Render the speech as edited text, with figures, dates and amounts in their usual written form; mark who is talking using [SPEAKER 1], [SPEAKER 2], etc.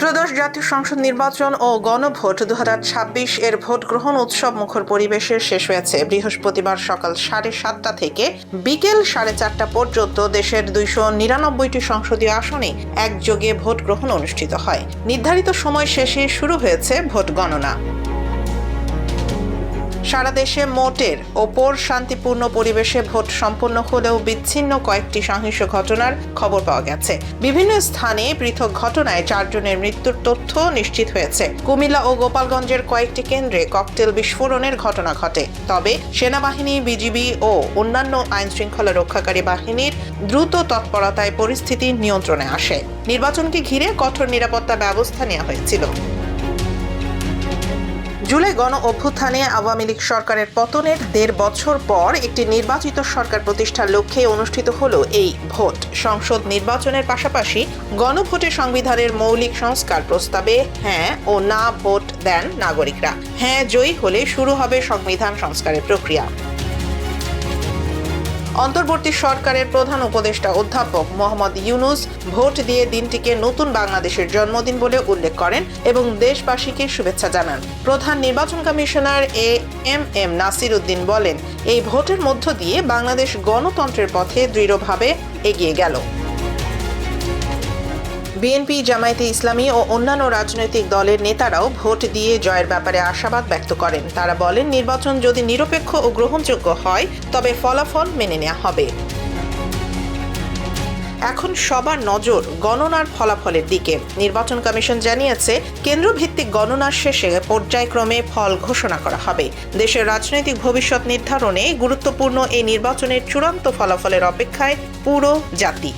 [SPEAKER 1] ত্রয়োদশ জাতীয় সংসদ নির্বাচন ও গণভোট 2026 এর ভোট গ্রহণ উৎসব মুখর পরিবেশে শেষ হয়েছে বৃহস্পতিবার সকাল 7:30টা থেকে বিকেল 4:30টা পর্যন্ত দেশের 299টি সংসদীয় আসনে একযোগে ভোট গ্রহণ অনুষ্ঠিত হয়। নির্ধারিত সময় শেষে শুরু হয়েছে ভোট গণনা। সারা দেশে মোটের ওপর শান্তিপূর্ণ পরিবেশে ভোট সম্পন্ন হলেও বিচ্ছিন্ন কয়েকটি সহিংস ঘটনার খবর পাওয়া গেছে। বিভিন্ন স্থানে পৃথক ঘটনায় 4 জনের মৃত্যুর তথ্য নিশ্চিত হয়েছে। কুমিল্লা ও গোপালগঞ্জের কয়েকটি কেন্দ্রে ককটেল বিস্ফোরণের ঘটনা ঘটে। তবে সেনাবাহিনী, বিজিবি ও অন্যান্য আইনশৃঙ্খলা রক্ষাকারী বাহিনীর দ্রুত তৎপরতায় পরিস্থিতি নিয়ন্ত্রণে আসে। নির্বাচনকে ঘিরে কঠোর নিরাপত্তা ব্যবস্থা নেওয়া হয়েছিল। জুলাই গণ অভ্যুত্থানে আওয়ামী লীগ সরকারের পতনের 1.5 বছর পর একটি নির্বাচিত সরকার প্রতিষ্ঠার লক্ষ্যে অনুষ্ঠিত হলো এই ভোট। সংসদ নির্বাচনের পাশাপাশি গণভোটে সংবিধানের মৌলিক সংস্কার প্রস্তাবে হ্যাঁ ও না ভোট দেন নাগরিকরা। হ্যাঁ জয়ী হলে শুরু হবে সংবিধান সংস্কারের প্রক্রিয়া। অন্তর্বর্তী সরকারের প্রধান উপদেষ্টা অধ্যাপক মোহাম্মদ ইউনূস ভোট দিয়ে দিনটিকে নতুন বাংলাদেশের জন্মদিন বলে উল্লেখ করেন এবং দেশবাসীকে শুভেচ্ছা জানান। প্রধান নির্বাচন কমিশনার এম নাসির উদ্দিন বলেন, এই ভোটের মধ্য দিয়ে বাংলাদেশ গণতন্ত্রের পথে দৃঢ়ভাবে এগিয়ে গেল। বিএনপি, জামায়াতে ইসলামী ও অন্যান্য রাজনৈতিক দলের নেতারাও ভোট দিয়ে জয়ের ব্যাপারে আশাবাদ ব্যক্ত করেন। তারা বলেন, নির্বাচন যদি নিরপেক্ষ ও গ্রহণযোগ্য হয় তবে ফলাফল মেনে নেওয়া হবে। এখন সবার নজর গণনার ফলাফলের দিকে। নির্বাচন কমিশন জানিয়েছে, কেন্দ্রভিত্তিক গণনার শেষে পর্যায়ক্রমে ফল ঘোষণা করা হবে। দেশের রাজনৈতিক ভবিষ্যৎ নির্ধারণে গুরুত্বপূর্ণ এই নির্বাচনের চূড়ান্ত ফলাফলের অপেক্ষায় পুরো জাতি।